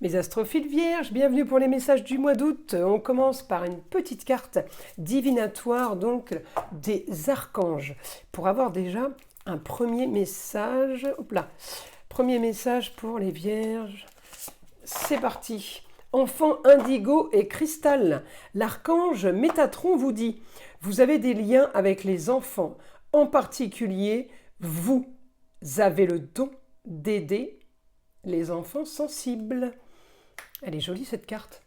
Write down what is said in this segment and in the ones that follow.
Mes astrophiles vierges, bienvenue pour les messages du mois d'août. On commence par une petite carte divinatoire, donc des archanges, pour avoir déjà un premier message. Hop là, premier message pour les vierges. C'est parti. Enfant indigo et cristal, l'archange Métatron vous dit, vous avez des liens avec les enfants. En particulier, vous avez le don d'aider les enfants sensibles. Elle est jolie cette carte.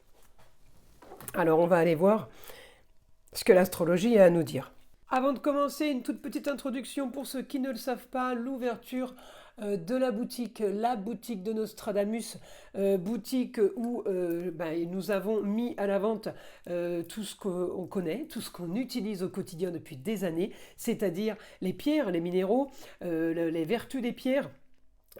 Alors on va aller voir ce que l'astrologie a à nous dire. Avant de commencer, une toute petite introduction pour ceux qui ne le savent pas, l'ouverture de la boutique de Nostradamus, boutique où nous avons mis à la vente tout ce qu'on connaît, tout ce qu'on utilise au quotidien depuis des années, c'est-à-dire les pierres, les minéraux, les vertus des pierres,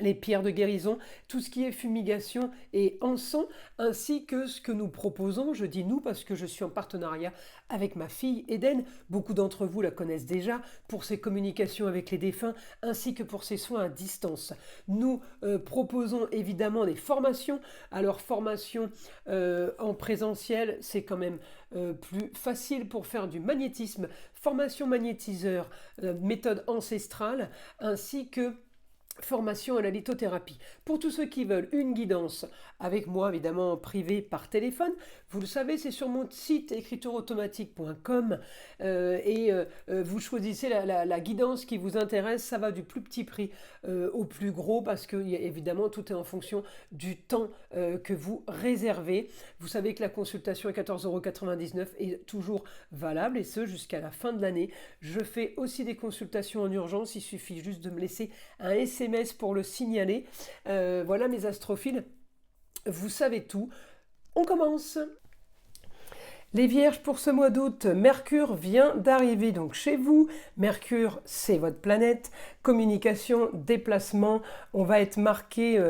les pierres de guérison, tout ce qui est fumigation et encens, ainsi que ce que nous proposons, je dis nous parce que je suis en partenariat avec ma fille Eden, beaucoup d'entre vous la connaissent déjà, pour ses communications avec les défunts, ainsi que pour ses soins à distance. Nous proposons évidemment des formations, alors formation en présentiel, c'est quand même plus facile pour faire du magnétisme, formation magnétiseur, méthode ancestrale, ainsi que formation à la lithothérapie. Pour tous ceux qui veulent une guidance avec moi, évidemment privé par téléphone, vous le savez, c'est sur mon site écritureautomatique.com vous choisissez la guidance qui vous intéresse. Ça va du plus petit prix au plus gros parce que évidemment tout est en fonction du temps que vous réservez. Vous savez que la consultation à 14,99 € est toujours valable et ce jusqu'à la fin de l'année. Je fais aussi des consultations en urgence, il suffit juste de me laisser un SMS pour le signaler. Voilà mes astrophiles, vous savez tout. On commence. Les vierges, pour ce mois d'août, Mercure vient d'arriver donc chez vous. Mercure, c'est votre planète. Communication, déplacement. On va être marqué,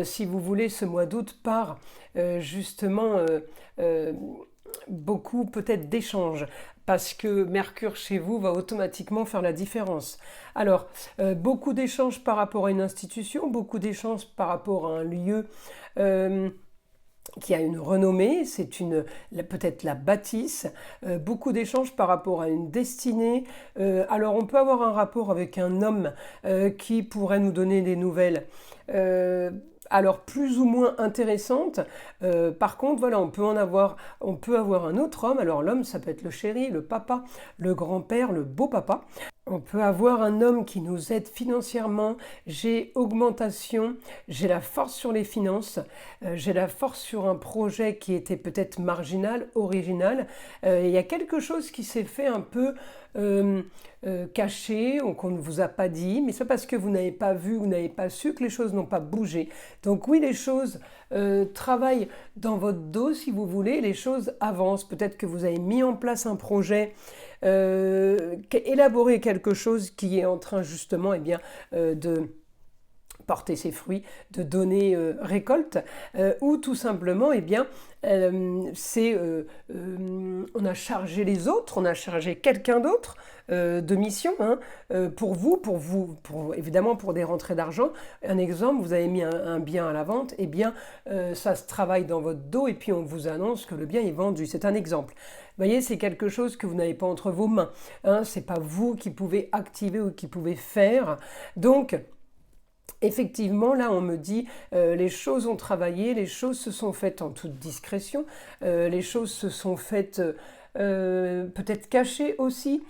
si vous voulez, ce mois d'août par beaucoup peut-être d'échanges. Parce que Mercure chez vous va automatiquement faire la différence. Alors, beaucoup d'échanges par rapport à une institution, beaucoup d'échanges par rapport à un lieu qui a une renommée, c'est peut-être la bâtisse, beaucoup d'échanges par rapport à une destinée. Alors, on peut avoir un rapport avec un homme qui pourrait nous donner des nouvelles. Alors plus ou moins intéressante. Par contre, voilà, on peut avoir un autre homme. Alors l'homme, ça peut être le chéri, le papa, le grand-père, le beau-papa. On peut avoir un homme qui nous aide financièrement. J'ai augmentation, j'ai la force sur les finances, j'ai la force sur un projet qui était peut-être marginal, original. Il y a quelque chose qui s'est fait un peu caché, ou qu'on ne vous a pas dit, mais c'est parce que vous n'avez pas vu, vous n'avez pas su que les choses n'ont pas bougé. Donc oui, les choses travaillent dans votre dos, si vous voulez, les choses avancent. Peut-être que vous avez mis en place un projet, élaborer quelque chose qui est en train justement de porter ses fruits, de donner récolte, ou tout simplement, on a chargé les autres, on a chargé quelqu'un d'autre de mission pour évidemment pour des rentrées d'argent. Un exemple, vous avez mis un bien à la vente, ça se travaille dans votre dos et puis on vous annonce que le bien est vendu. C'est un exemple. Vous voyez, c'est quelque chose que vous n'avez pas entre vos mains. C'est pas vous qui pouvez activer ou qui pouvez faire. Donc, effectivement, là, on me dit, les choses ont travaillé, les choses se sont faites en toute discrétion, les choses se sont faites peut-être cachées aussi.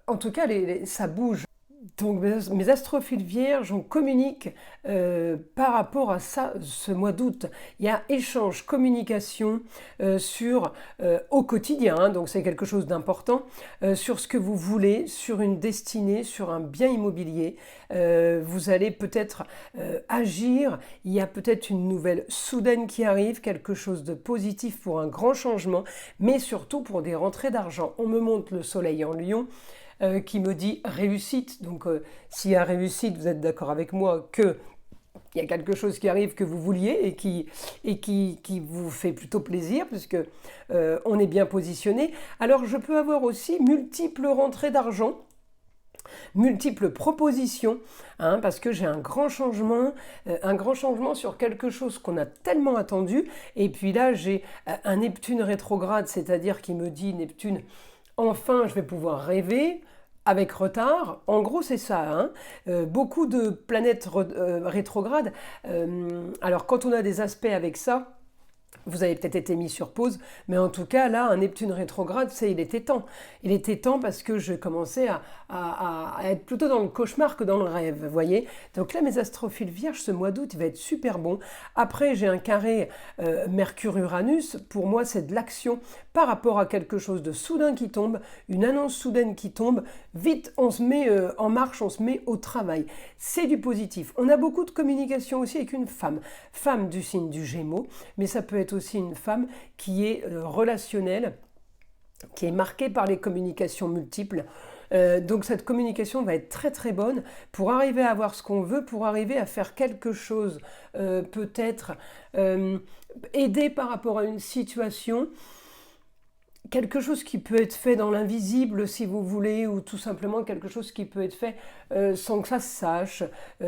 En tout cas, ça bouge. Donc mes astrophiles vierges, on communique par rapport à ça ce mois d'août. Il y a échange, communication au quotidien, donc c'est quelque chose d'important, sur ce que vous voulez, sur une destinée, sur un bien immobilier. Vous allez peut-être agir, il y a peut-être une nouvelle soudaine qui arrive, quelque chose de positif pour un grand changement, mais surtout pour des rentrées d'argent. On me montre le soleil en Lion, qui me dit réussite. Donc s'il y a réussite, vous êtes d'accord avec moi qu'il y a quelque chose qui arrive que vous vouliez et qui vous fait plutôt plaisir puisque on est bien positionné. Alors je peux avoir aussi multiples rentrées d'argent. multiples propositions, hein, parce que j'ai un grand changement sur quelque chose qu'on a tellement attendu. Et puis là, j'ai un Neptune rétrograde, c'est-à-dire qui me dit, Neptune, enfin, je vais pouvoir rêver avec retard. En gros, c'est ça, hein. Beaucoup de planètes rétrogrades. Alors, quand on a des aspects avec ça, vous avez peut-être été mis sur pause, mais en tout cas, là, un Neptune rétrograde, il était temps. Il était temps parce que je commençais à être plutôt dans le cauchemar que dans le rêve, vous voyez. Donc là, mes astrophiles vierges, ce mois d'août, il va être super bon. Après, j'ai un carré Mercure-Uranus. Pour moi, c'est de l'action par rapport à quelque chose de soudain qui tombe, une annonce soudaine qui tombe. Vite, on se met en marche, on se met au travail. C'est du positif. On a beaucoup de communication aussi avec une femme du signe du Gémeaux, mais ça peut être aussi une femme qui est relationnelle, qui est marquée par les communications multiples. Donc cette communication va être très très bonne pour arriver à avoir ce qu'on veut, pour arriver à faire quelque chose, peut-être aider par rapport à une situation, quelque chose qui peut être fait dans l'invisible si vous voulez, ou tout simplement quelque chose qui peut être fait sans que ça se sache,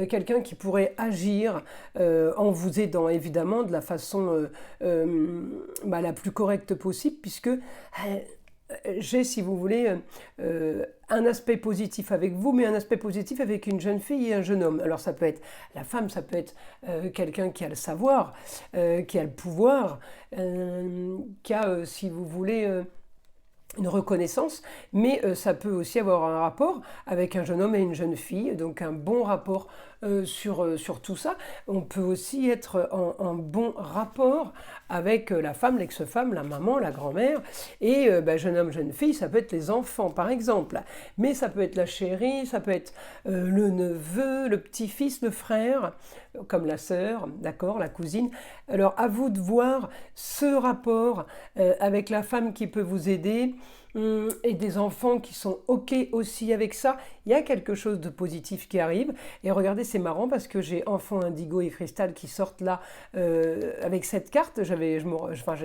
quelqu'un qui pourrait agir en vous aidant évidemment de la façon la plus correcte possible, puisque j'ai, si vous voulez, un aspect positif avec vous, mais un aspect positif avec une jeune fille et un jeune homme. Alors ça peut être la femme, ça peut être quelqu'un qui a le savoir, qui a le pouvoir, qui a, si vous voulez, une reconnaissance, mais ça peut aussi avoir un rapport avec un jeune homme et une jeune fille, donc un bon rapport sur tout ça. On peut aussi être en bon rapport avec la femme, l'ex-femme, la maman, la grand-mère, et jeune homme, jeune fille, ça peut être les enfants par exemple, mais ça peut être la chérie, ça peut être le neveu, le petit-fils, le frère, comme la sœur, d'accord, la cousine. Alors à vous de voir ce rapport avec la femme qui peut vous aider, et des enfants qui sont OK aussi avec ça. Il y a quelque chose de positif qui arrive. Et regardez, c'est marrant parce que j'ai enfant indigo et cristal qui sortent là avec cette carte. J'avais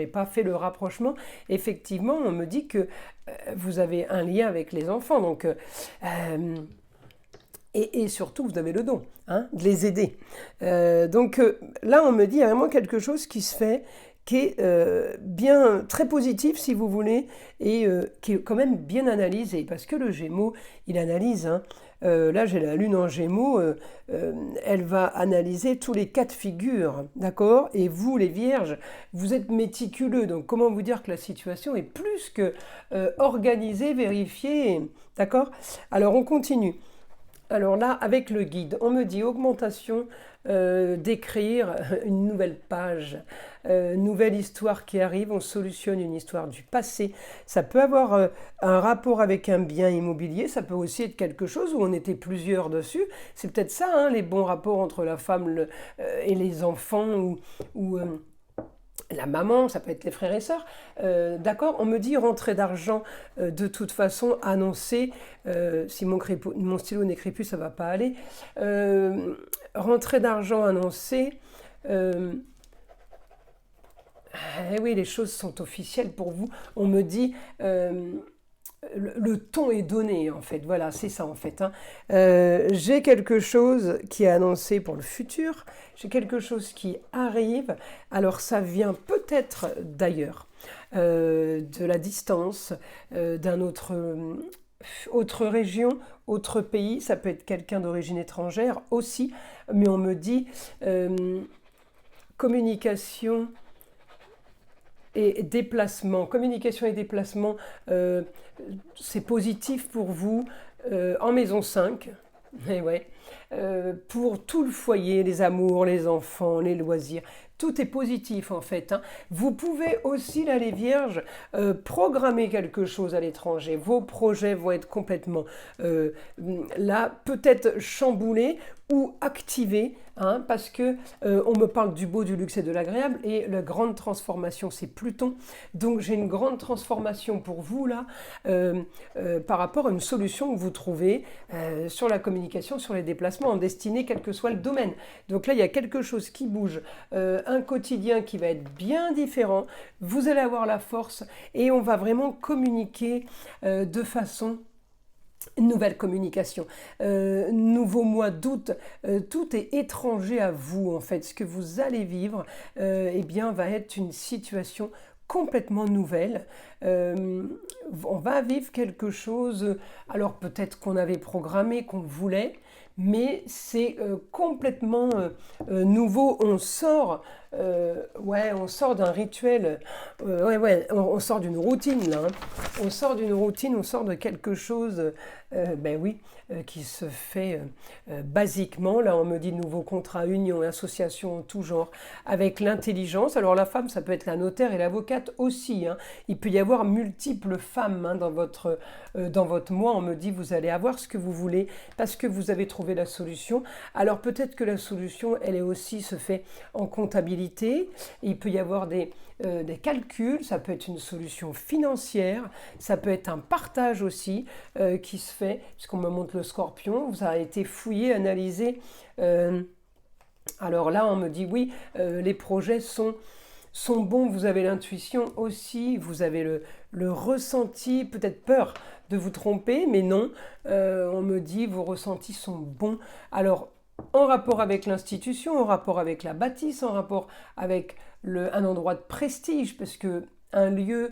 pas fait le rapprochement. Effectivement, on me dit que vous avez un lien avec les enfants. Donc, et surtout, vous avez le don de les aider. Donc là, on me dit, il y a vraiment quelque chose qui se fait, qui est bien très positif si vous voulez, et qui est quand même bien analysé, parce que le Gémeaux, il analyse. Là, j'ai la Lune en Gémeaux, elle va analyser tous les cas de figure, d'accord. Et vous, les Vierges, vous êtes méticuleux, donc comment vous dire que la situation est plus que organisée, vérifiée, d'accord. Alors, on continue. Alors là, avec le guide, on me dit augmentation, d'écrire une nouvelle page, nouvelle histoire qui arrive, on solutionne une histoire du passé. Ça peut avoir un rapport avec un bien immobilier, ça peut aussi être quelque chose où on était plusieurs dessus. C'est peut-être ça, les bons rapports entre la femme et les enfants, ou la maman, ça peut être les frères et sœurs, d'accord. On me dit rentrée d'argent de toute façon annoncée, si mon stylo n'écrit plus, ça va pas aller. Rentrée d'argent annoncée. Oui, les choses sont officielles pour vous. On me dit le ton est donné en fait, voilà, c'est ça en fait. J'ai quelque chose qui est annoncé pour le futur, j'ai quelque chose qui arrive, alors ça vient peut-être d'ailleurs, de la distance, d'un autre région, autre pays, ça peut être quelqu'un d'origine étrangère aussi, mais on me dit communication et déplacement. Communication et déplacement, c'est positif pour vous en maison 5. Et ouais. Pour tout le foyer, les amours, les enfants, les loisirs, tout est positif en fait. Vous pouvez aussi, là les Vierges, programmer quelque chose à l'étranger. Vos projets vont être complètement là, peut-être chamboulés ou activés, parce que on me parle du beau, du luxe et de l'agréable, et la grande transformation, c'est Pluton. Donc j'ai une grande transformation pour vous là, par rapport à une solution que vous trouvez sur la communication, sur les déplacements en destinée, quel que soit le domaine. Donc là, il y a quelque chose qui bouge, un quotidien qui va être bien différent. Vous allez avoir la force et on va vraiment communiquer de façon Nouvelle communication, nouveau mois d'août, tout est étranger à vous en fait. Ce que vous allez vivre, eh bien, va être une situation complètement nouvelle. On va vivre quelque chose, alors peut-être qu'on avait programmé, qu'on voulait, mais c'est complètement nouveau. On sort d'un rituel, on sort d'une routine là. On sort d'une routine, on sort de quelque chose, qui se fait basiquement. Là, on me dit nouveau contrat, union, association, tout genre, avec l'intelligence. Alors la femme, ça peut être la notaire et l'avocate aussi, hein. Il peut y avoir multiples femmes dans votre mois. On me dit vous allez avoir ce que vous voulez parce que vous avez trouvé la solution. Alors peut-être que la solution, elle est aussi se fait en comptabilité. Il peut y avoir des calculs, ça peut être une solution financière, ça peut être un partage aussi qui se fait, puisqu'on me montre le scorpion, vous avez été fouillé, analysé. Alors là, on me dit oui, les projets sont bons, vous avez l'intuition aussi, vous avez le ressenti, peut-être peur de vous tromper, mais non, on me dit vos ressentis sont bons. Alors, en rapport avec l'institution, en rapport avec la bâtisse, en rapport avec un endroit de prestige, parce que un lieu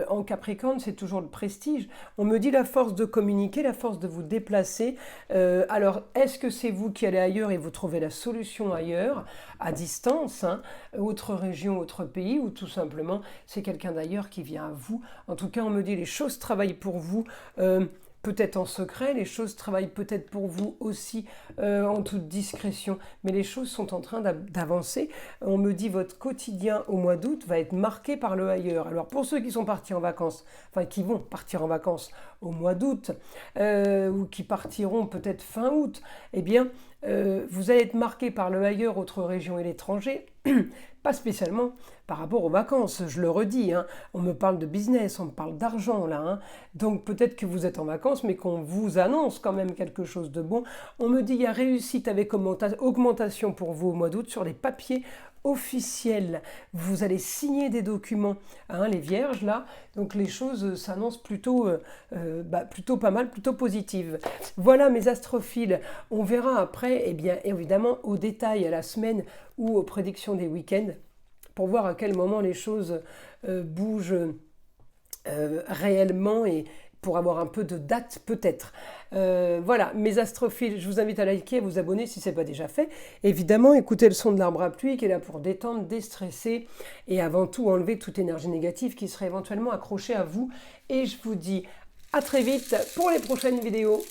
en Capricorne, c'est toujours le prestige. On me dit la force de communiquer, la force de vous déplacer. Alors, est-ce que c'est vous qui allez ailleurs et vous trouvez la solution ailleurs, à distance, hein, autre région, autre pays, ou tout simplement c'est quelqu'un d'ailleurs qui vient à vous? En tout cas, on me dit les choses travaillent pour vous. Peut-être en secret, les choses travaillent peut-être pour vous aussi en toute discrétion, mais les choses sont en train d'avancer. On me dit votre quotidien au mois d'août va être marqué par le ailleurs. Alors pour ceux qui sont partis en vacances, enfin qui vont partir en vacances au mois d'août, ou qui partiront peut-être fin août, eh bien vous allez être marqué par le ailleurs, autre région et l'étranger, pas spécialement par rapport aux vacances, je le redis, hein, on me parle de business, on me parle d'argent là, hein, donc peut-être que vous êtes en vacances, mais qu'on vous annonce quand même quelque chose de bon. On me dit il y a réussite avec augmentation pour vous au mois d'août sur les papiers officiels. Vous allez signer des documents, hein, les vierges là, donc les choses s'annoncent plutôt pas mal, plutôt positives. Voilà mes astrophiles, on verra après, eh bien évidemment au détail à la semaine ou aux prédictions des week-ends, pour voir à quel moment les choses bougent réellement et pour avoir un peu de date peut-être. Voilà, mes astrophiles, je vous invite à liker, à vous abonner si ce n'est pas déjà fait. Évidemment, écoutez le son de l'arbre à pluie qui est là pour détendre, déstresser et avant tout enlever toute énergie négative qui serait éventuellement accrochée à vous. Et je vous dis à très vite pour les prochaines vidéos.